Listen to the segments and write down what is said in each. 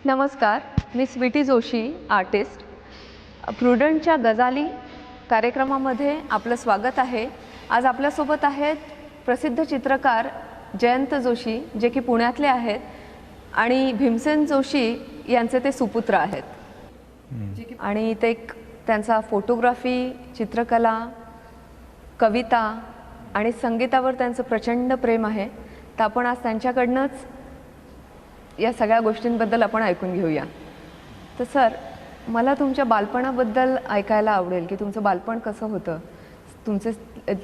नमस्कार, मी स्वीटी जोशी, आर्टिस्ट. प्रुडंटच्या गजाली कार्यक्रमामध्ये आपलं स्वागत आहे. आज आपल्यासोबत आहेत प्रसिद्ध चित्रकार जयंत जोशी, जे की पुण्यातले आहेत, आणि भीमसेन जोशी यांचे ते सुपुत्र आहेत. आणि ते त्यांचा फोटोग्राफी, चित्रकला, कविता आणि संगीतावर त्यांचं प्रचंड प्रेम आहे. तर आपण आज त्यांच्याकडनंच या सगळ्या गोष्टींबद्दल आपण ऐकून घेऊया. तर सर, मला तुमच्या बालपणाबद्दल ऐकायला आवडेल की तुमचं बालपण कसं होतं,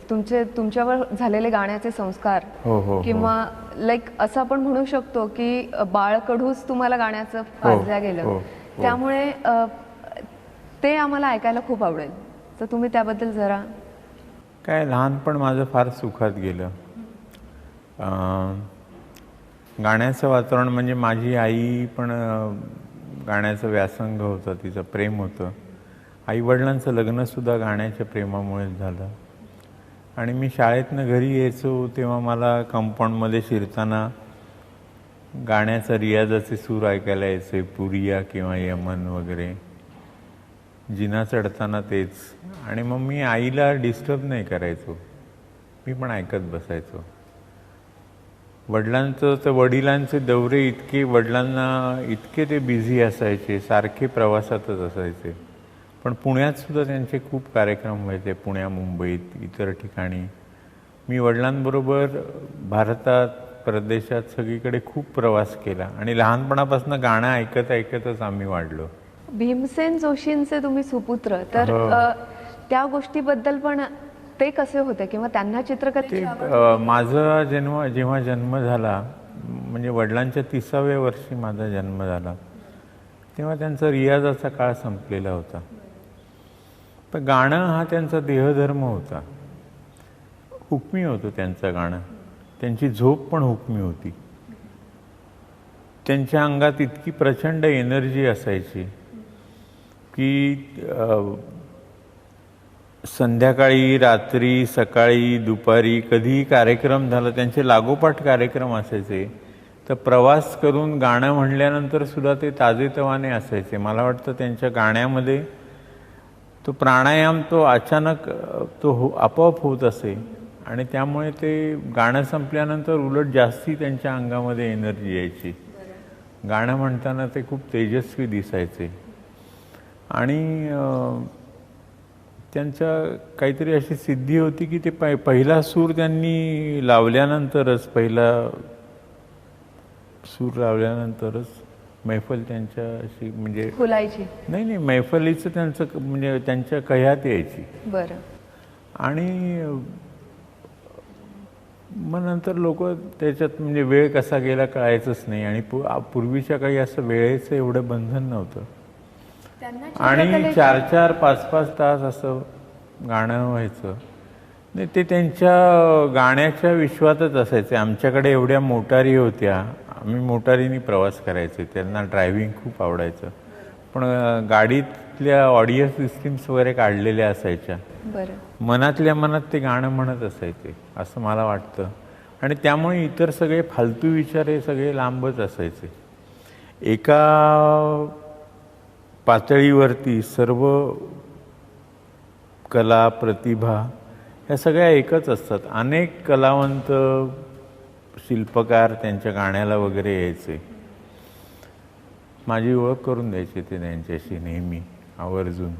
तुमच्यावर झालेले गाण्याचे संस्कार. किंवा लाईक असं आपण म्हणू शकतो की बाळकडूच तुम्हाला गाण्याचं पाजल्या गेलं. त्यामुळे ते आम्हाला ऐकायला खूप आवडेल. तर तुम्ही त्याबद्दल जरा. काय, लहानपण माझं फार सुखात गेलं. गाण्याचं वातावरण म्हणजे माझी आई पण गाण्याचं व्यासंग होतं, तिचं प्रेम होतं. आईवडिलांचं लग्नसुद्धा गाण्याच्या प्रेमामुळेच झालं. आणि मी शाळेतनं घरी यायचो तेव्हा मला कंपाऊंडमध्ये शिरताना गाण्याचा रियाजाचे सूर ऐकायला यायचे, पुरिया किंवा यमन वगैरे. जिना चढताना तेच. आणि मग मी आईला डिस्टर्ब नाही करायचो, मी पण ऐकत बसायचो. वडिलांचं तर वडिलांचे दौरे इतके, वडिलांना इतके ते बिझी असायचे, सारखे प्रवासातच असायचे. पण पुण्यातसुद्धा त्यांचे खूप कार्यक्रम व्हायचे, पुण्या, मुंबईत, इतर ठिकाणी. मी वडिलांबरोबर भारतात, परदेशात सगळीकडे खूप प्रवास केला. आणि लहानपणापासून गाणं ऐकत ऐकतच आम्ही वाढलो. भीमसेन जोशींचे तुम्ही सुपुत्र, तर त्या गोष्टीबद्दल पण ते कसे होते किंवा त्यांना चित्रकलेची माझा जेव्हा जन्म झाला, म्हणजे वडिलांच्या 30व्या वर्षी माझा जन्म झाला, तेव्हा त्यांचा रियाजाचा काळ संपलेला होता. पण गाणं हा त्यांचा देहधर्म होता. हुकमी होतं त्यांचं गाणं. त्यांची झोप पण हुकमी होती. त्यांच्या अंगात इतकी प्रचंड एनर्जी असायची की संध्याकाळी, रात्री, सकाळी, दुपारी कधीही कार्यक्रम झाला, त्यांचे लागोपाठ कार्यक्रम असायचे. तर प्रवास करून गाणं म्हणल्यानंतर सुद्धा ते ताजेतवाने असायचे. मला वाटतं त्यांच्या गाण्यामध्ये तो प्राणायाम, तो अचानक आपोआप होत असे. आणि त्यामुळे ते गाणं संपल्यानंतर उलट जास्ती त्यांच्या अंगामध्ये एनर्जी यायची. गाणं म्हणताना ते खूप तेजस्वी दिसायचे. आणि त्यांच्या काहीतरी अशी सिद्धी होती की ते पहिला सूर त्यांनी लावल्यानंतरच, पहिला सूर लावल्यानंतरच मैफल त्यांच्या अशी म्हणजे फुलायची. नाही, मैफलीचं त्यांचं म्हणजे त्यांच्या कह्यात यायची. बरं. आणि मग नंतर लोक त्याच्यात म्हणजे वेळ कसा गेला कळायचंच नाही. आणि पूर्वीच्या काही असं वेळेचं एवढं बंधन नव्हतं. आणि 4-4, 5-5 तास असं गाणं व्हायचं. नाही, ते त्यांच्या गाण्याच्या विश्वातच असायचे. आमच्याकडे एवढ्या मोटारी होत्या, आम्ही मोटारीने प्रवास करायचे. त्यांना ड्रायव्हिंग खूप आवडायचं. पण गाडीतल्या ऑडिओ सिस्टीम्स वगैरे काढलेल्या असायच्या. मनातल्या मनात ते गाणं म्हणत असायचे असं मला वाटतं. आणि त्यामुळे इतर सगळे फालतू विचार हे सगळे लांबच असायचे. एका पातळीवरती सर्व कला, प्रतिभा ह्या सगळ्या एकच असतात. अनेक कलावंत, शिल्पकार त्यांच्या गाण्याला वगैरे यायचे. माझी ओळख करून द्यायची ते त्यांच्याशी नेहमी आवर्जून.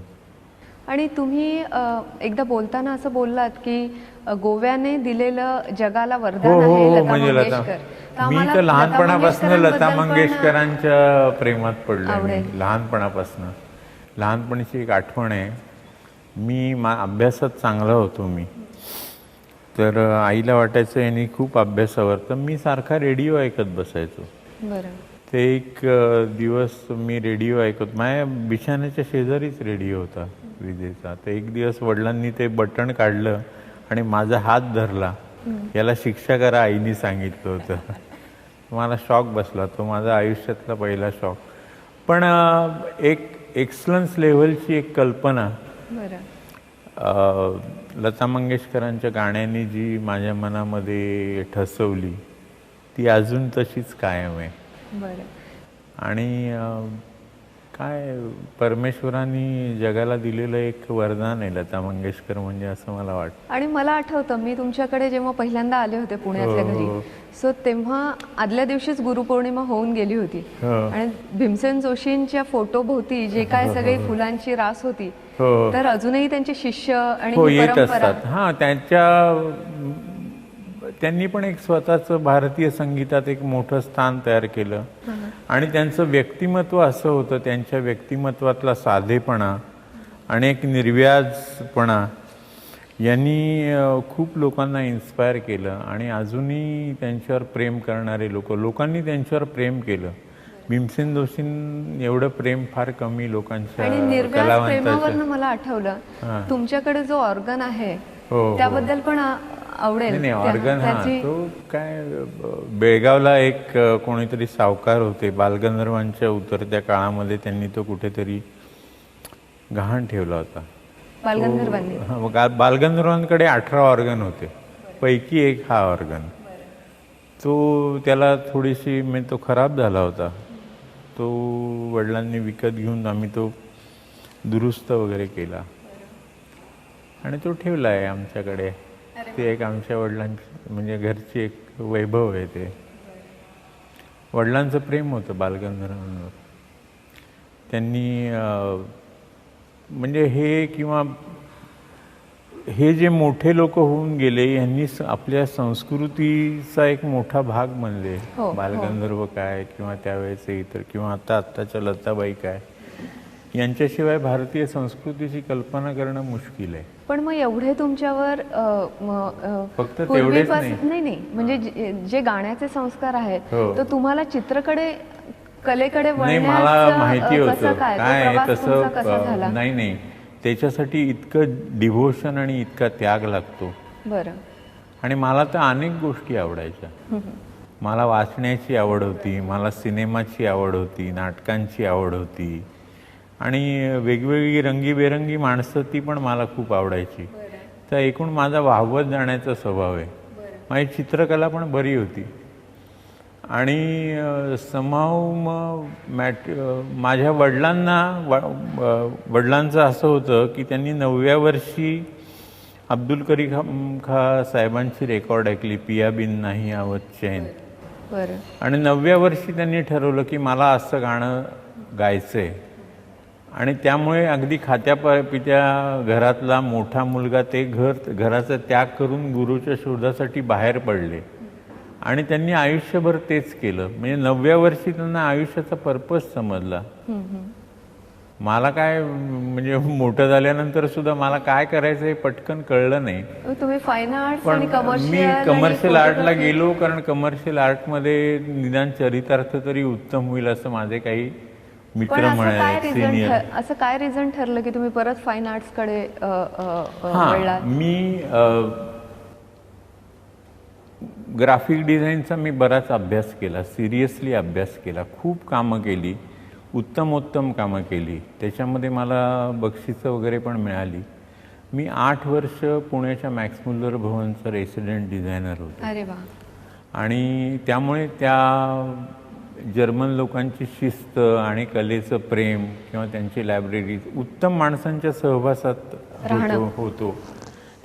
आणि तुम्ही एकदा बोलताना असं बोललात की गोव्याने दिलेलं जगाला वरदान आहे म्हणजे मी तर लहानपणापासून लता मंगेशकरांच्या प्रेमात पडलो. मी लहानपणीची एक आठवण आहे. मी अभ्यासात चांगला होतो मी. तर आईला वाटायचं यांनी खूप अभ्यासावर, तर मी सारखा रेडिओ ऐकत बसायचो. ते एक दिवस मी रेडिओ ऐकत, माझ्या बिछाण्याच्या शेजारीच रेडिओ होता विजेचा. तर एक दिवस वडिलांनी ते बटन काढलं आणि माझा हात धरला. याला शिक्षा करा आईने सांगितलं होतं. मला शॉक बसला. तो माझा आयुष्यातला पहिला शॉक. पण एक एक्सलन्स लेव्हलची एक कल्पना लता मंगेशकरांच्या गाण्यांनी जी माझ्या मनामध्ये ठसवली ती अजून तशीच कायम आहे. आणि काय परमेश्वरांनी जगाला दिलेलं एक वरदान आहे लता मंगेशकर म्हणजे, असं मला वाटतं. आणि मला आठवतं मी तुमच्याकडे जेव्हा पहिल्यांदा आले होते पुण्यातल्या घरी, सो तेव्हा आदल्या दिवशीच गुरुपौर्णिमा होऊन गेली होती आणि भीमसेन जोशींच्या फोटो भोवती जे काय सगळी फुलांची रास होती, तर अजूनही त्यांचे शिष्य आणि येत परंपरा. असतात. हा, त्यांनी पण एक स्वतःचं भारतीय संगीतात एक मोठं स्थान तयार केलं. आणि त्यांचं व्यक्तिमत्व असं होतं, त्यांच्या व्यक्तिमत्वातला साधेपणा आणि एक निर्व्याजपणा यांनी खूप लोकांना इन्स्पायर केलं. आणि अजूनही त्यांच्यावर प्रेम करणारे लोकांनी त्यांच्यावर प्रेम केलं. भीमसेन जोशीं एवढं प्रेम फार कमी लोकांच्या प्रेमावरनं मला आठवलं तुमच्याकडे जो ऑर्गन आहे त्याबद्दल पण आवडेल. नाही, ऑर्गन तो काय, बेळगावला एक कोणीतरी सावकार होते, बालगंधर्वांच्या उतरत्या काळामध्ये त्यांनी तो कुठेतरी गहाण ठेवला होता. बालगंधर्वांकडे 18 ऑर्गन होते, पैकी एक हा ऑर्गन. तो त्याला थोडीशी म्हणजे तो खराब झाला होता. तो वडिलांनी विकत घेऊन आम्ही तो दुरुस्त वगैरे केला आणि तो ठेवला आहे आमच्याकडे. ते एक आमच्या वडिलांची म्हणजे घरची एक वैभव आहे. ते वडिलांचं प्रेम होतं बालगंधर्वांवर. त्यांनी म्हणजे हे जे मोठे लोक होऊन गेले यांनी आपल्या संस्कृतीचा एक मोठा भाग बनले. बालगंधर्व काय किंवा त्यावेळेचे इतर किंवा आत्ताच्या लताबाई काय, यांच्याशिवाय भारतीय संस्कृतीची कल्पना करणं मुश्किल आहे. पण मग एवढे तुमच्यावर फक्त तेवढेच नाही म्हणजे जे गाण्याचे संस्कार आहेत, तर तुम्हाला कलेकडे मला माहिती होतं काय तसं नाही. त्याच्यासाठी इतकं डिव्होशन आणि इतका त्याग लागतो. बरं. आणि मला तर अनेक गोष्टी आवडायच्या. मला वाचण्याची आवड होती, मला सिनेमाची आवड होती, नाटकांची आवड होती आणि वेगवेगळी रंगीबेरंगी माणसं ती पण मला खूप आवडायची. तर एकूण माझा वाहवत जाण्याचा स्वभाव आहे. माझी चित्रकला पण बरी होती. आणि माझ्या वडिलांचं असं होतं की त्यांनी 9व्या वर्षी अब्दुल करीम खां साहेबांची रेकॉर्ड ऐकली, पिया बिन नाही आवत चैन. आणि 9व्या वर्षी त्यांनी ठरवलं की मला असं गाणं गायचंय. आणि त्यामुळे अगदी पित्या घरातला मोठा मुलगा ते घराचा त्याग करून गुरुच्या शोधासाठी बाहेर पडले. आणि त्यांनी आयुष्यभर तेच केलं. म्हणजे 9व्या वर्षी त्यांना आयुष्याचा पर्पज समजला. मला काय म्हणजे मोठं झाल्यानंतर सुद्धा मला काय करायचं हे पटकन कळलं नाही. तुम्ही फाईन आर्ट्स आणि मी कमर्शियल आर्टला गेलो, कारण कमर्शियल आर्टमध्ये निदान चरितार्थ तरी उत्तम होईल असं माझे काही मित्र म्हणाले, सिनियर. असं काय रिझन ठरलं की तुम्ही परत फाईन आर्ट्स कडे मी ग्राफिक डिझाईनचा बराच अभ्यास केला, सिरियसली अभ्यास केला, खूप कामं केली, उत्तम कामं केली. त्याच्यामध्ये मला बक्षिसं वगैरे पण मिळाली. मी 8 वर्ष पुण्याच्या मॅक्स मुल्लर भवनचा रेसिडेंट डिझायनर होतो. अरे वा. आणि त्यामुळे त्या जर्मन लोकांची शिस्त आणि कलेचं प्रेम किंवा त्यांची लायब्ररी, उत्तम माणसांच्या सहवासात होतो,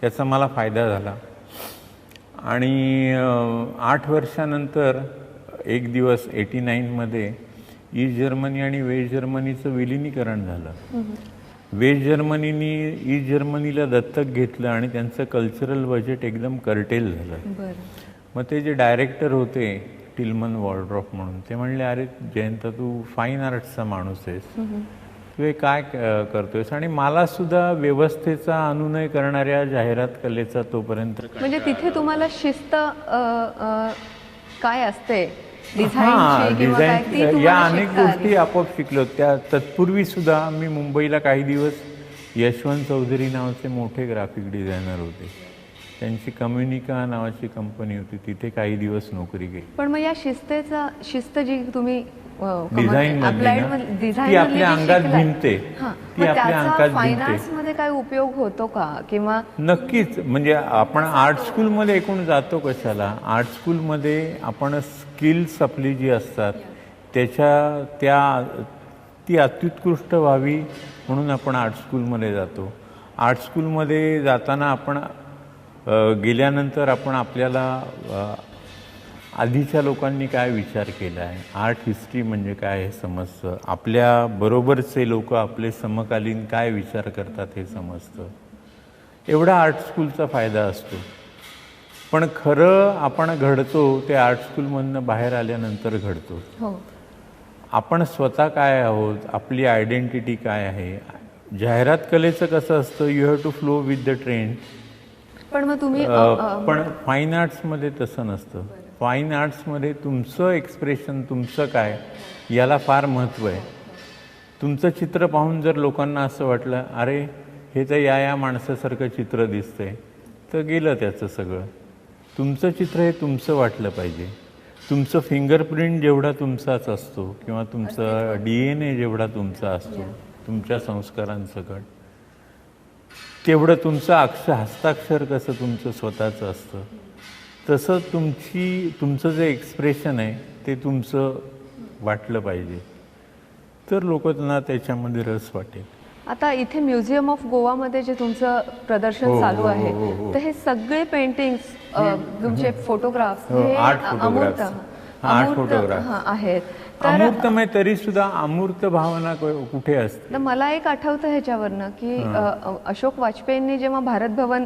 त्याचा मला फायदा झाला. आणि 8 वर्षानंतर एक दिवस 89मध्ये ईस्ट जर्मनी आणि वेस्ट जर्मनीचं विलिनीकरण झालं. वेस्ट जर्मनीनी ईस्ट जर्मनीला दत्तक घेतलं आणि त्यांचं कल्चरल बजेट एकदम कर्टेल झालं. मग ते जे डायरेक्टर होते टिल्मन वॉर्ड्रॉफ म्हणून, ते म्हणले, अरे जयंत, तू फाईन आर्ट्सचा माणूस आहेस, तू हे काय करतोयस? आणि मला सुद्धा व्यवस्थेचा अनुनय करणाऱ्या जाहिरात कलेचा तोपर्यंत, म्हणजे तिथे तुम्हाला शिस्त काय असते, डिझाईन या अनेक गोष्टी आपोआप शिकलो. त्या तत्पूर्वी सुद्धा मी मुंबईला काही दिवस यशवंत चौधरी नावाचे मोठे ग्राफिक डिझायनर होते. त्यांची कम्युनिका नावाची कंपनी होती, तिथे काही दिवस नोकरी केली. पण मग या शिस्त जी तुम्ही डिझाईन ती आपल्या अंगात भिनते, ती आपल्या अंगात फाईन आर्ट्स मध्ये काय उपयोग होतो का? किंवा नक्कीच. म्हणजे आपण आर्ट स्कूलमध्ये एकूण जातो कशाला? आर्ट स्कूलमध्ये आपण स्किल्स आपली जी असतात ती अत्युत्कृष्ट व्हावी म्हणून आपण आर्ट स्कूलमध्ये जातो. आर्ट स्कूलमध्ये जाताना आपण गेल्यानंतर आपण आपल्याला आधीच्या लोकांनी काय विचार केला आहे, आर्ट हिस्ट्री म्हणजे काय हे समजतं. आपल्या बरोबरचे लोक आपले समकालीन काय विचार करतात हे समजतं. एवढा आर्ट स्कूलचा फायदा असतो. पण खरं आपण घडतो ते आर्ट स्कूलमधनं बाहेर आल्यानंतर घडतो. आपण स्वतः काय आहोत, आपली आयडेंटिटी काय आहे. जाहिरात कलेचं कसं असतं, you have to flow with the trend. पण मग तुम्ही पण फाईन आर्ट्समध्ये तसं नसतं. फाईन आर्ट्समध्ये तुमचं एक्सप्रेशन, तुमचं काय, याला फार महत्त्व आहे. तुमचं चित्र पाहून जर लोकांना असं वाटलं अरे हे तर या माणसासारखं चित्र दिसतंय, तर गेलं त्याचं सगळं. तुमचं चित्र हे तुमचं वाटलं पाहिजे. तुमचं फिंगरप्रिंट जेवढा तुमचाच असतो किंवा तुमचा DNA जेवढा तुमचा असतो, तुमच्या संस्कारांसकट, तेवढं तुमचं हस्ताक्षर कसं तुमचं स्वतःचं असतं, तसं तुमचं जे एक्सप्रेशन आहे ते तुमचं वाटलं पाहिजे. तर लोकांना त्याच्यामध्ये रस वाटेल. आता इथे म्युझियम ऑफ गोवामध्ये जे तुमचं प्रदर्शन चालू आहे, तर हे सगळे पेंटिंग्स, तुमचे फोटोग्राफ्स हे अमूर्त आहेत. अमूर्तमय तरी सुद्धा अमूर्त भावना कुठे असते. तर मला एक आठवतं ह्याच्यावरनं की अशोक वाजपेयींनी जेव्हा भारत भवन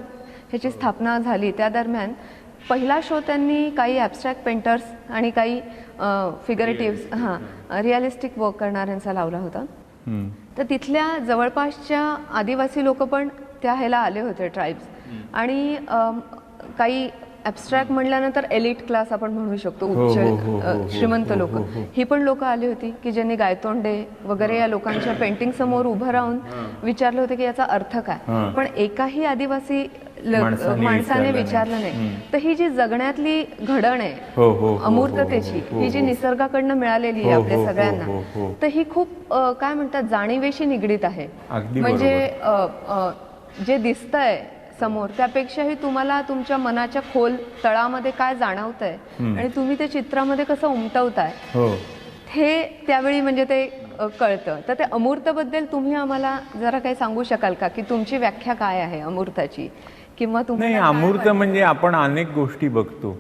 ह्याची स्थापना झाली त्या दरम्यान पहिला शो त्यांनी काही ॲबस्ट्रॅक्ट पेंटर्स आणि काही फिगरेटिव्ह रिअलिस्टिक वर्क करणाऱ्यांचा लावला होता. तर तिथल्या जवळपासच्या आदिवासी लोक पण त्या ह्याला आले होते, ट्राईब्स. आणि काही ॲबस्ट्रॅक्ट म्हटल्यानंतर एलिट क्लास आपण म्हणू शकतो, उच्च श्रीमंत लोक, ही पण लोक आली होती की ज्यांनी गायतोंडे वगैरे या लोकांच्या पेंटिंग समोर उभं राहून विचारलं होतं की याचा अर्थ काय. पण एकाही आदिवासी माणसाने विचारलं नाही. तर ही जी जगण्यातली घडण आहे अमूर्ततेची, ही जी निसर्गाकडनं मिळालेली आहे आपल्या सगळ्यांना, तर ही खूप काय म्हणतात जाणीवेशी निगडीत आहे. म्हणजे जे दिसतंय समोर त्यापेक्षाही तुम्हाला तुमच्या मनाच्या खोल तळामध्ये काय जाणवतंय आणि तुम्ही ते चित्रामध्ये कसं उमटवताय हे त्यावेळी म्हणजे ते कळतं. तर ते अमूर्तबद्दल तुम्ही आम्हाला जरा काही सांगू शकाल का, की तुमची व्याख्या काय आहे अमूर्ताची? किंवा नाही, अमूर्त म्हणजे आपण अनेक गोष्टी बघतो,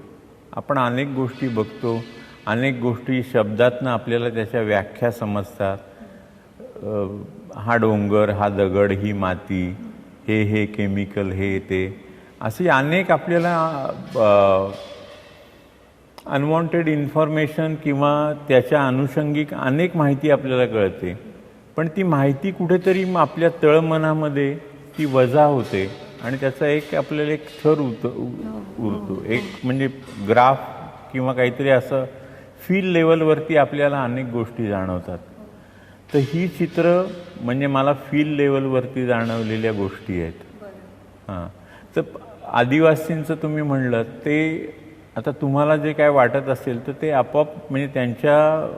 अनेक गोष्टी शब्दातनं आपल्याला त्याच्या व्याख्या समजतात. हा डोंगर, हा दगड, ही माती, हे केमिकल, हे ते, असे अनेक आपल्याला अनवॉन्टेड इन्फॉर्मेशन किंवा त्याच्या अनुषंगिक अनेक माहिती आपल्याला कळते. पण ती माहिती कुठेतरी आपल्या तळमनामध्ये ती वजा होते आणि त्याचा एक आपल्याला एक थर उरतो. एक म्हणजे ग्राफ किंवा काहीतरी असं फील लेवलवरती आपल्याला अनेक गोष्टी जाणवतात. तर ही चित्र म्हणजे मला फील लेवलवरती जाणवलेल्या गोष्टी आहेत. तर आदिवासींचं तुम्ही म्हणलं ते, आता तुम्हाला जे काय वाटत असेल तर ते आपोआप म्हणजे त्यांच्या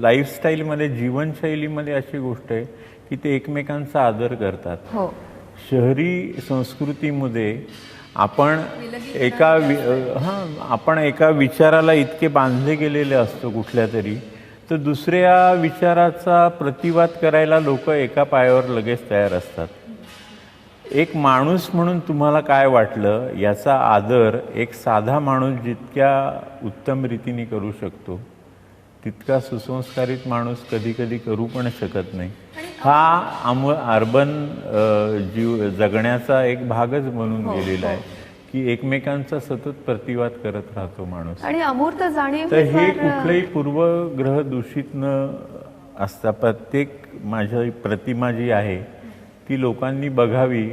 लाईफस्टाईलमध्ये, जीवनशैलीमध्ये अशी गोष्ट आहे की ते एकमेकांचा आदर करतात. शहरी संस्कृतीमध्ये आपण एका विचाराला इतके बांधले गेलेले असतो कुठल्या तरी, तर दुसऱ्या विचाराचा प्रतिवाद करायला लोक एका पायावर लगेच तयार असतात. एक माणूस म्हणून तुम्हाला काय वाटलं याचा आदर एक साधा माणूस जितक्या उत्तम रीतीने करू शकतो तितका सुसंस्कारित माणूस कधी कधी करू पण शकत नाही. हा अर्बन जगण्याचा एक भागच बनून गेलेला आहे की एकमेकांचा सतत प्रतिवाद करत राहतो माणूस. आणि अमूर्त जाणीव, तर हे कुठलंही पूर्वग्रह दूषित न असता प्रत्येक माझी प्रतिमा जी आहे ती लोकांनी बघावी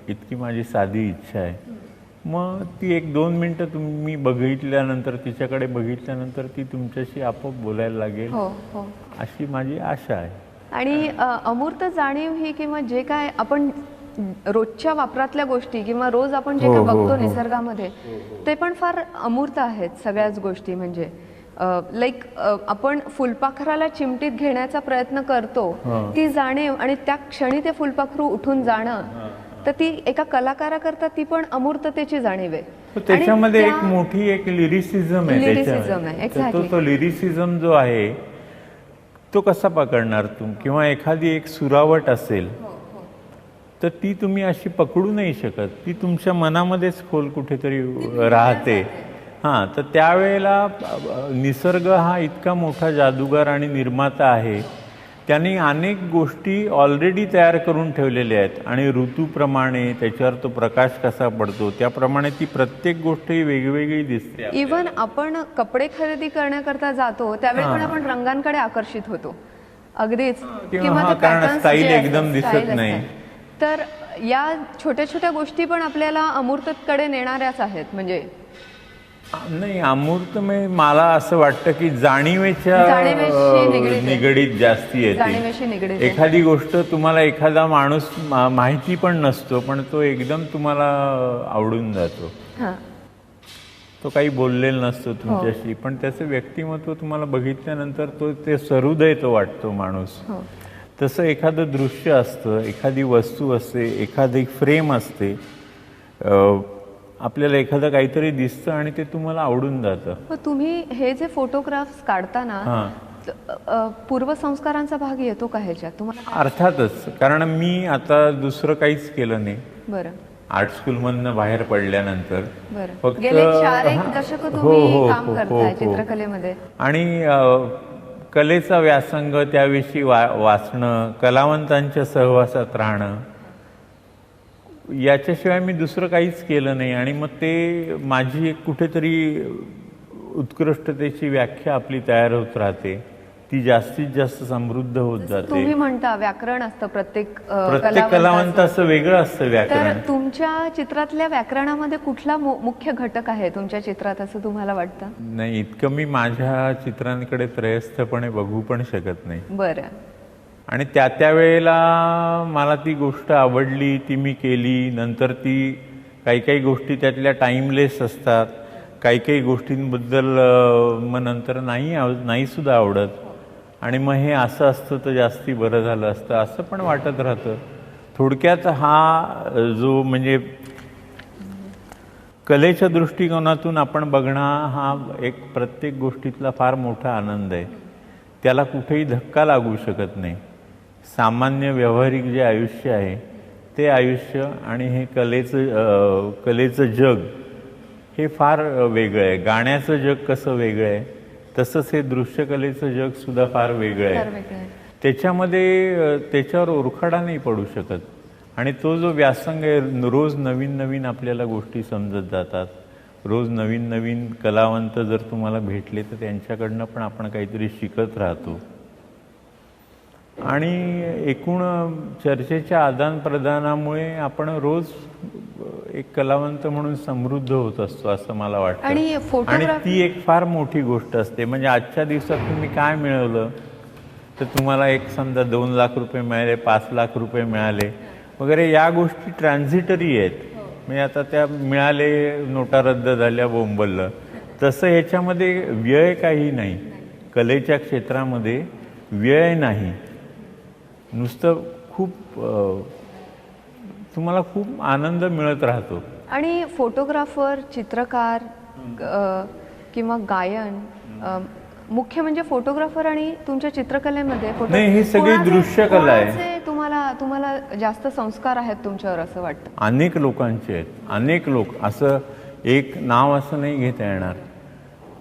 इतकी माझी साधी इच्छा आहे. मग ती 1-2 मिनटं तुम्ही बघितल्यानंतर, तिच्याकडे बघितल्यानंतर ती तुमच्याशी आपोआप बोलायला लागेल अशी माझी आशा आहे. आणि अमूर्त जाणीव ही किंवा जे काय आपण रोजच्या वापरातल्या गोष्टी किंवा रोज आपण जे काय बघतो निसर्गामध्ये ते पण फार अमूर्त आहेत सगळ्याच गोष्टी. म्हणजे लाईक आपण फुलपाखराला चिमटीत घेण्याचा प्रयत्न करतो, ती जाणीव आणि त्या क्षणी ते फुलपाखरू उठून जाणं, तर ती एका कलाकाराकरता ती पण अमूर्ततेची जाणीव आहे. त्याच्यामध्ये एक मोठी एक लिरिसिझम आहे. तो लिरिसिझम जो आहे तो कसा पकडणार किंवा एखादी एक सुरावट असेल तर ती तुम्ही अशी पकडू नाही शकत, ती तुमच्या मनामध्येच खोल कुठेतरी राहते. हां, तर त्यावेळेला निसर्ग हा इतका मोठा जादूगार आणि निर्माता आहे, त्यांनी अनेक गोष्टी ऑलरेडी तयार करून ठेवलेल्या आहेत आणि ऋतूप्रमाणे त्याच्यावर तो प्रकाश कसा पडतो त्याप्रमाणे ती प्रत्येक गोष्ट ही वेगवेगळी दिसते. इवन आपण कपडे खरेदी करण्याकरता जातो त्यावेळी पण आपण रंगांकडे आकर्षित होतो अगदीच, किंवा ते कारण patterns स्टाईल जे असतात, एकदम दिसत style नाही. असतात. तर या छोट्या छोट्या गोष्टी पण आपल्याला अमूर्तकडे नेणाऱ्याच आहेत. म्हणजे नाही, अमूर्तमय मला असं वाटतं की जाणीवेशी निगडीत जास्ती जाणीवेशी येते. निगडीत एखादी गोष्ट तुम्हाला एखादा माणूस माहिती पण नसतो पण तो एकदम तुम्हाला आवडून जातो. हां, तो काही बोललेला नसतो तुमच्याशी पण त्याचं व्यक्तिमत्व तुम्हाला बघितल्यानंतर तो ते सहृदय तो वाटतो माणूस. हो. तसं एखादं दृश्य असतं, एखादी वस्तू असते, एखादी फ्रेम असते, आपल्याला एखादं काहीतरी दिसतं आणि ते तुम्हाला आवडून जातं. मग तुम्ही हे जे फोटोग्राफ्स काढताना पूर्वसंस्कारांचा भाग येतो का ह्याच्यात तुम्हाला? अर्थातच, कारण मी आता दुसरं काहीच केलं नाही. बरं आर्ट स्कूलमधनं बाहेर पडल्यानंतर बरं. फक्त गेले 4-1 दशक तुम्ही काम करताय चित्रकलेमध्ये. आणि कलेचा व्यासंग, त्याविषयी वाचणं, कलावंतांच्या सहवासात राहणं, याच्याशिवाय मी दुसरं काहीच केलं नाही. आणि मग ते माझी एक कुठेतरी उत्कृष्टतेची व्याख्या आपली तयार होत राहते, ती जास्तीत जास्त समृद्ध होत जाते. तुम्ही म्हणता व्याकरण असतं प्रत्येक कलावंताचं वेगळं असतं व्याकरण. तर तुमच्या चित्रातल्या व्याकरणामध्ये कुठला मुख्य घटक आहे तुमच्या चित्रात असं तुम्हाला वाटतं? नाही, इतकं मी माझ्या चित्रांकडे त्रयस्थपणे बघू पण शकत नाही. बरं. आणि त्या वेळेला मला ती गोष्ट आवडली, ती मी केली. नंतर ती काही काही गोष्टी त्यातल्या टाईमलेस असतात, काही काही गोष्टींबद्दल मग नंतर नाही सुद्धा आवडत. आणि मग हे असं असतं तर जास्ती बरं झालं असतं असं पण वाटत राहतं. थोडक्यात हा जो म्हणजे कलेच्या दृष्टिकोनातून आपण बघणं हा एक प्रत्येक गोष्टीतला फार मोठा आनंद आहे. त्याला कुठेही धक्का लागू शकत नाही. सामान्य व्यावहारिक जे आयुष्य आहे ते आयुष्य आणि हे कलेचं जग हे फार वेगळं आहे. गाण्याचं जग कसं वेगळं आहे तसंच हे दृश्यकलेचं जग सुद्धा फार वेगळं आहे. त्याच्यामध्ये त्याच्यावर ओरखडा नाही पडू शकत. आणि तो जो व्यासंग आहे, रोज नवीन नवीन आपल्याला गोष्टी समजत जातात. रोज नवीन नवीन कलावंत जर तुम्हाला भेटले तर त्यांच्याकडनं पण आपण काहीतरी शिकत राहतो. आणि एकूण चर्चेच्या आदानप्रदानामुळे आपण रोज एक कलावंत म्हणून समृद्ध होत असतो असं मला वाटतं. आणि ती एक फार मोठी गोष्ट असते. म्हणजे आजच्या दिवसात तुम्ही काय मिळवलं तर तुम्हाला एक समजा 2 लाख रुपये मिळाले, 5 लाख रुपये मिळाले वगैरे, या गोष्टी ट्रान्झिटरी आहेत. म्हणजे आता त्या मिळाले, नोटा रद्द झाल्या, बोंबललं, तसं ह्याच्यामध्ये व्यय काही नाही. कलेच्या क्षेत्रामध्ये व्यय नाही, नुसतं खूप तुम्हाला खूप आनंद मिळत राहतो. आणि फोटोग्राफर, चित्रकार किंवा गायन, मुख्य म्हणजे फोटोग्राफर आणि तुमच्या चित्रकलेमध्ये नाही, ही सगळी दृश्यकला आहे. तुम्हाला जास्त संस्कार आहेत तुमच्यावर असं वाटतं? अनेक लोकांचे आहेत. अनेक लोक, असं एक नाव असं नाही घेता येणार.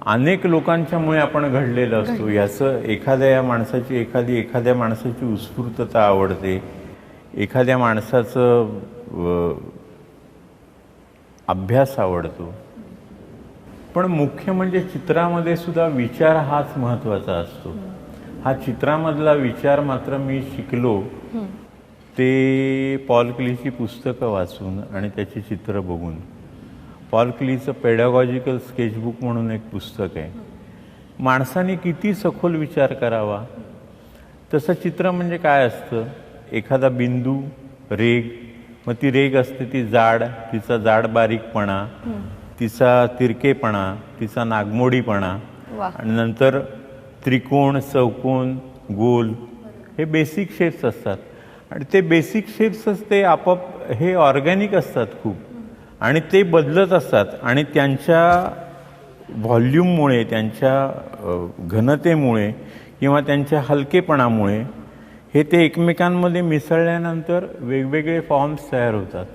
अनेक लोकांच्यामुळे आपण घडलेलं असतो. याचं एखाद्या माणसाची उत्स्फूर्तता आवडते, एखाद्या माणसाचं अभ्यास आवडतो. पण मुख्य म्हणजे चित्रामध्ये सुद्धा विचार हाच महत्त्वाचा असतो. हा चित्रामधला विचार मात्र मी शिकलो ते पॉल क्लीची पुस्तकं वाचून आणि त्याची चित्र बघून. पॉल क्लीचं पेडागॉजिकल स्केचबुक म्हणून एक पुस्तक आहे. माणसाने किती सखोल विचार करावा. तसं चित्र म्हणजे काय असतं, एखादा बिंदू, रेघ, मग ती रेघ असते ती जाड, तिचा जाड बारीकपणा, तिचा तिरकेपणा, तिचा नागमोडीपणा, आणि नंतर त्रिकोण, चौकोन, गोल, हे बेसिक शेप्स असतात. आणि ते बेसिक शेप्सच ते आपोआप हे ऑर्गॅनिक असतात खूप, आणि ते बदलत असतात. आणि त्यांच्या व्हॉल्यूममुळे, त्यांच्या घनतेमुळे किंवा त्यांच्या हलकेपणामुळे हे ते एकमेकांमध्ये मिसळल्यानंतर वेगवेगळे फॉर्म्स तयार होतात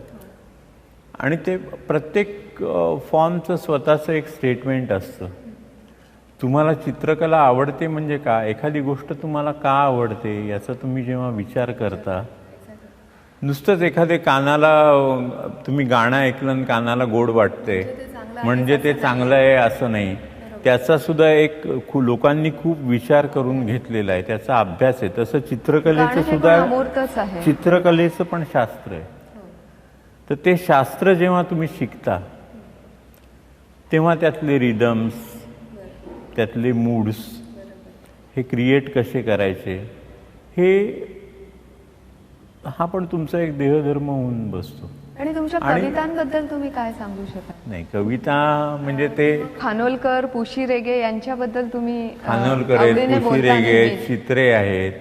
आणि ते प्रत्येक फॉर्मचं स्वतःचं एक स्टेटमेंट असतं. तुम्हाला चित्रकला आवडते म्हणजे का, एखादी गोष्ट तुम्हाला का आवडते याचा तुम्ही जेव्हा विचार करता, नुसतंच एखादे कानाला तुम्ही गाणं ऐकलं आणि कानाला गोड वाटते म्हणजे ते चांगलं आहे असं नाही. त्याचा सुद्धा एक लोकांनी खूप विचार करून घेतलेला आहे, त्याचा अभ्यास आहे. तसं चित्रकलेचं सुद्धा, चित्रकलेचं पण शास्त्र आहे. तर ते शास्त्र जेव्हा तुम्ही शिकता तेव्हा त्यातले रिदम्स, त्यातले मूड्स हे क्रिएट कसे करायचे, हे हा पण तुमचा एक देहधर्म होऊन बसतो. आणि तुमच्या कवितांबद्दल तुम्ही काय सांगू शकाल? नाही, कविता म्हणजे ते खानोलकर, पुशी रेगे यांच्याबद्दल तुम्ही खानोलकर आहेत, पुशी रेगे आहेत, चित्रे आहेत.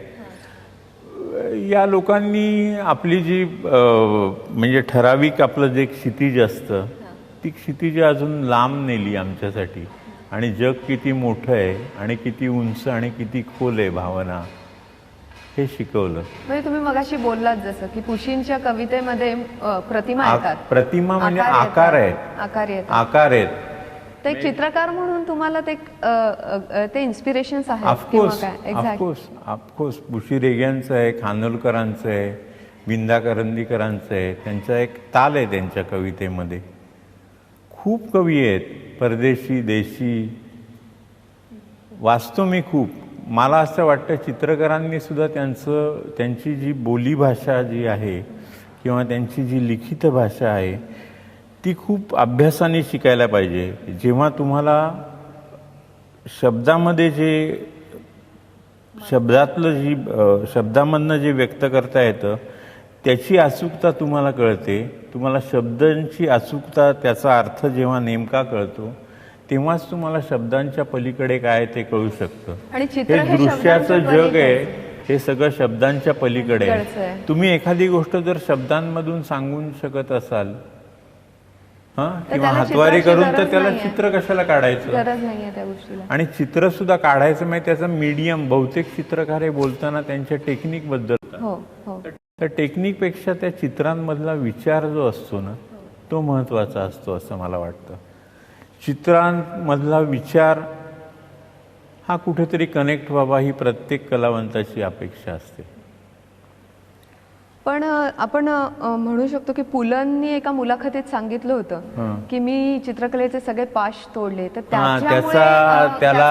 या लोकांनी आपली जी म्हणजे ठराविक आपलं जे क्षितिज असतं ती क्षितिज अजून लांब नेली आमच्यासाठी. आणि जग किती मोठं आहे आणि किती उंच आणि किती खोल आहे भावना, हे शिकवलं. म्हणजे तुम्ही मगाशी बोललात जसं की पुशींच्या कवितेमध्ये प्रतिमा येतात. प्रतिमा म्हणजे आकार आहेत, आकार आहेत. ते एक चित्रकार म्हणून तुम्हाला ते इन्स्पिरेशन्स आहेत. ऑफकोर्स पुशी रेग्यांचं आहे, खानोलकरांचं आहे, विंदा करंदीकरांचं आहे. त्यांचा एक ताल आहे त्यांच्या कवितेमध्ये. खूप कवी आहेत, परदेशी, देशी, वाचतो मी खूप. मला असं वाटतं चित्रकारांनी सुद्धा त्यांची जी बोलीभाषा जी आहे किंवा त्यांची जी लिखित भाषा आहे ती खूप अभ्यासाने शिकायला पाहिजे. जेव्हा तुम्हाला शब्दामध्ये शब्दामधनं जे व्यक्त करता येतं त्याची अचूकता तुम्हाला कळते. तुम्हाला शब्दांची अचूकता, त्याचा अर्थ जेव्हा नेमका कळतो तेव्हाच तुम्हाला शब्दांच्या पलीकडे काय ते कळू शकतं. हे दृश्याचं जग आहे, हे सगळं शब्दांच्या पलीकडे आहे. तुम्ही एखादी गोष्ट जर शब्दांमधून सांगून शकत असाल किंवा हातवारी करून, तर त्याला चित्र कशाला काढायचं, गरज नाहीये त्या गोष्टीला. आणि चित्र सुद्धा काढायचं म्हणजे त्याचा मीडियम. बहुतेक चित्रकार हे बोलताना त्यांच्या टेक्निक बद्दल, तर टेक्निक पेक्षा त्या चित्रांमधला विचार जो असतो ना तो महत्वाचा असतो असं मला वाटतं. चित्रांमधला विचार हा कुठेतरी कनेक्ट व्हावा ही प्रत्येक कलावंताची अपेक्षा असते. पण आपण म्हणू शकतो की पुलंनी एका मुलाखतीत सांगितलं होतं की मी चित्रकलेचे सगळे पाश तोडले, तर त्याला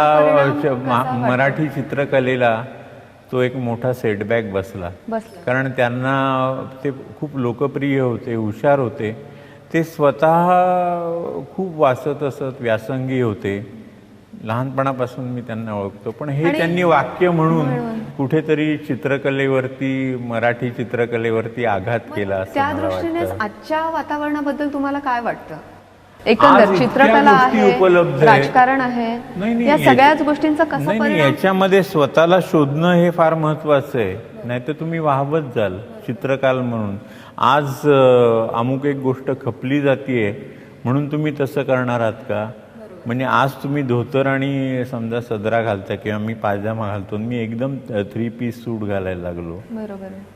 मराठी चित्रकलेला तो एक मोठा सेटबॅक बसला. कारण त्यांना ते खूप लोकप्रिय होते, हुशार होते, ते स्वतः खूप वाचत असत, व्यासंगी होते. लहानपणापासून मी त्यांना ओळखतो. पण हे त्यांनी वाक्य म्हणून कुठेतरी चित्रकलेवरती, मराठी चित्रकलेवरती आघात केला असं त्या दृष्टीने आजच्या वातावरणाबद्दल तुम्हाला काय वाटतं? एकंदर चित्रकला आहे, उपलब्ध राजकारण आहे, या सगळ्याच गोष्टींचा कसा परिणाम? याच्यामध्ये स्वतःला शोधणं हे फार महत्वाचं आहे. नाहीतर तुम्ही वाहवत जाल चित्रकार म्हणून. आज अमुक एक गोष्ट खपली जातीये म्हणून तुम्ही तसं करणार आहात का? म्हणजे आज तुम्ही धोतर आणि समजा सदरा घालता किंवा मी पायजामा घालतो, मी एकदम 3 पीस सूट घालायला लागलो,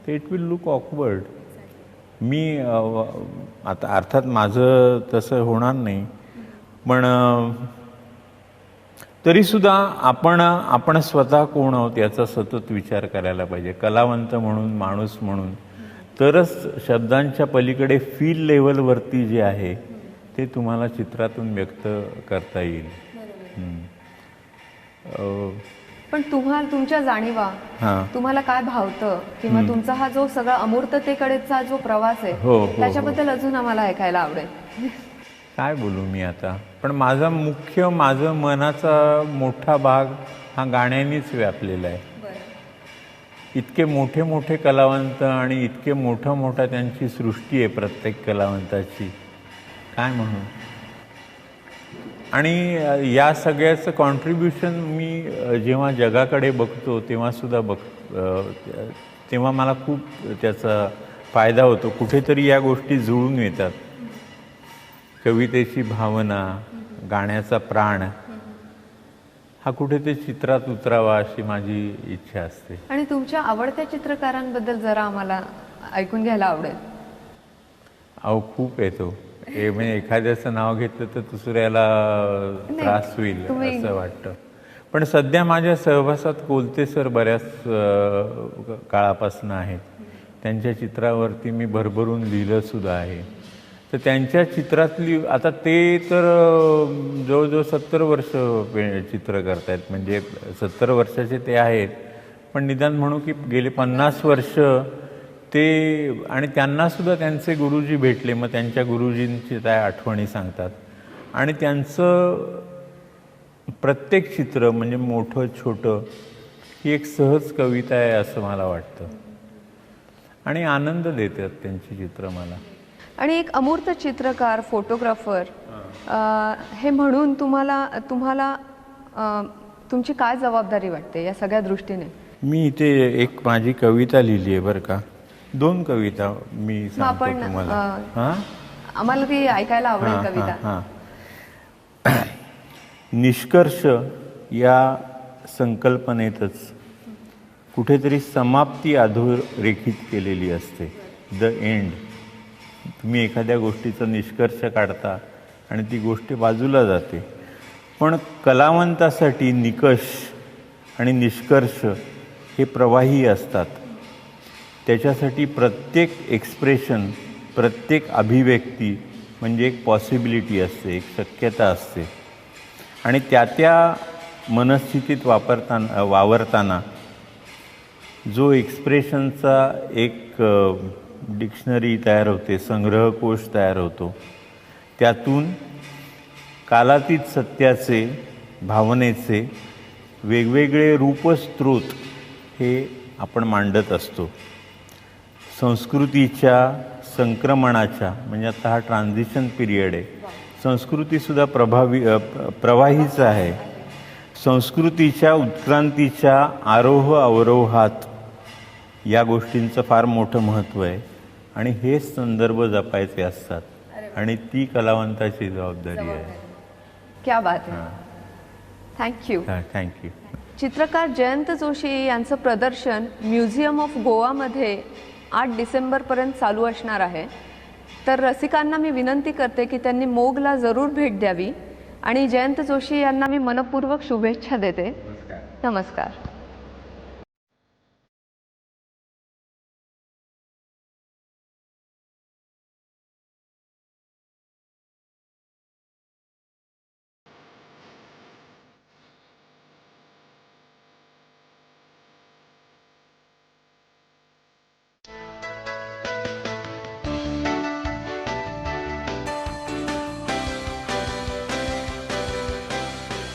तर इट विल लुक ऑकवर्ड. मी आता अर्थात माझं तसं होणार नाही, पण तरीसुद्धा आपण स्वतः कोण आहोत याचा सतत विचार करायला पाहिजे. कलावंत म्हणून, माणूस म्हणून, तरच शब्दांच्या पलीकडे फील लेवलवरती जे आहे ते तुम्हाला चित्रातून व्यक्त करता येईल. पण तुमच्या जाणीवा, तुम्हाला काय भावतं किंवा तुमचा हा जो सगळा अमूर्ततेकडेचा जो प्रवास आहे त्याच्याबद्दल अजून आम्हाला ऐकायला आवडेल. काय बोलू मी आता, पण माझं मनाचा मोठा भाग हा गाण्यांनीच व्यापलेला आहे. इतके मोठे मोठे कलावंत आणि इतके मोठा त्यांची सृष्टी आहे प्रत्येक कलावंताची, काय म्हणू. आणि या सगळ्याचं कॉन्ट्रीब्युशन मी जेव्हा जगाकडे बघतो तेव्हा मला खूप त्याचा फायदा होतो. कुठेतरी या गोष्टी जुळून येतात. कवितेची भावना, गाण्याचा प्राण हा कुठे ते चित्रात उतरावा अशी माझी इच्छा असते. आणि तुमच्या आवडत्या चित्रकारांबद्दल जरा आम्हाला ऐकून घ्यायला आवडेल. अहो खूप येतो हे, म्हणजे एखाद्याचं नाव घेतलं तर दुसऱ्याला त्रास होईल असं वाटतं. पण सध्या माझ्या सहवासात कोलते सर बऱ्याच काळापासून आहेत. त्यांच्या चित्रावरती मी भरभरून लिहिलं सुद्धा आहे. तर त्यांच्या चित्रातली आता ते तर जवळजवळ 70 वर्ष चित्र करतायत, म्हणजे 70 वर्षाचे ते आहेत. पण निदान म्हणू की गेले 50 वर्ष ते, आणि त्यांनासुद्धा त्यांचे गुरुजी भेटले. मग त्यांच्या गुरुजींची त्या आठवणी सांगतात. आणि त्यांचं प्रत्येक चित्र म्हणजे मोठं छोटं ही एक सहज कविता आहे असं मला वाटतं. आणि आनंद देतात त्यांची चित्र मला. आणि एक अमूर्त चित्रकार, फोटोग्राफर हे म्हणून तुम्हाला तुमची काय जबाबदारी वाटते या सगळ्या दृष्टीने? मी इथे एक माझी कविता लिहिली आहे बरं का, 2 कविता मी सांगतो तुम्हाला. आम्हाला ती ऐकायला आवडेल कविता. निष्कर्ष या संकल्पनेतच कुठेतरी समाप्ती अधोरेखित केलेली असते. The end. तुम्ही एखाद्या गोष्टीचा निष्कर्ष काढता आणि ती गोष्ट बाजूला जाते. पण कलावंतासाठी निकष आणि निष्कर्ष हे प्रवाही असतात. त्याच्यासाठी प्रत्येक एक्सप्रेशन, प्रत्येक अभिव्यक्ती म्हणजे एक पॉसिबिलिटी असते, एक शक्यता असते. आणि त्या मनस्थितीत वावरताना जो एक्सप्रेशनचा एक डिक्शनरी तयार होते, संग्रहकोश तयार होतो, त्यातून कालातीत सत्याचे, भावनेचे वेगवेगळे रूपस्त्रोत हे आपण मांडत असतो. संस्कृतीच्या संक्रमणाच्या, म्हणजे आता हा ट्रान्झिशन पिरियड आहे, संस्कृतीसुद्धा प्रवाहीच आहे. संस्कृतीच्या उत्क्रांतीच्या आरोह अवरोहात या गोष्टींचं फार मोठं महत्त्व आहे. आणि हेच संदर्भ जपायचे असतात. आणि ती कलावंताची जबाबदारी आहे. क्या बात आहे. थँक्यू. थँक्यू. चित्रकार जयंत जोशी यांचं प्रदर्शन म्युझियम ऑफ गोवामध्ये 8 डिसेंबरपर्यंत चालू असणार आहे. तर रसिकांना मी विनंती करते की त्यांनी मोगला जरूर भेट द्यावी. आणि जयंत जोशी यांना मी मनपूर्वक शुभेच्छा देते. नमस्कार.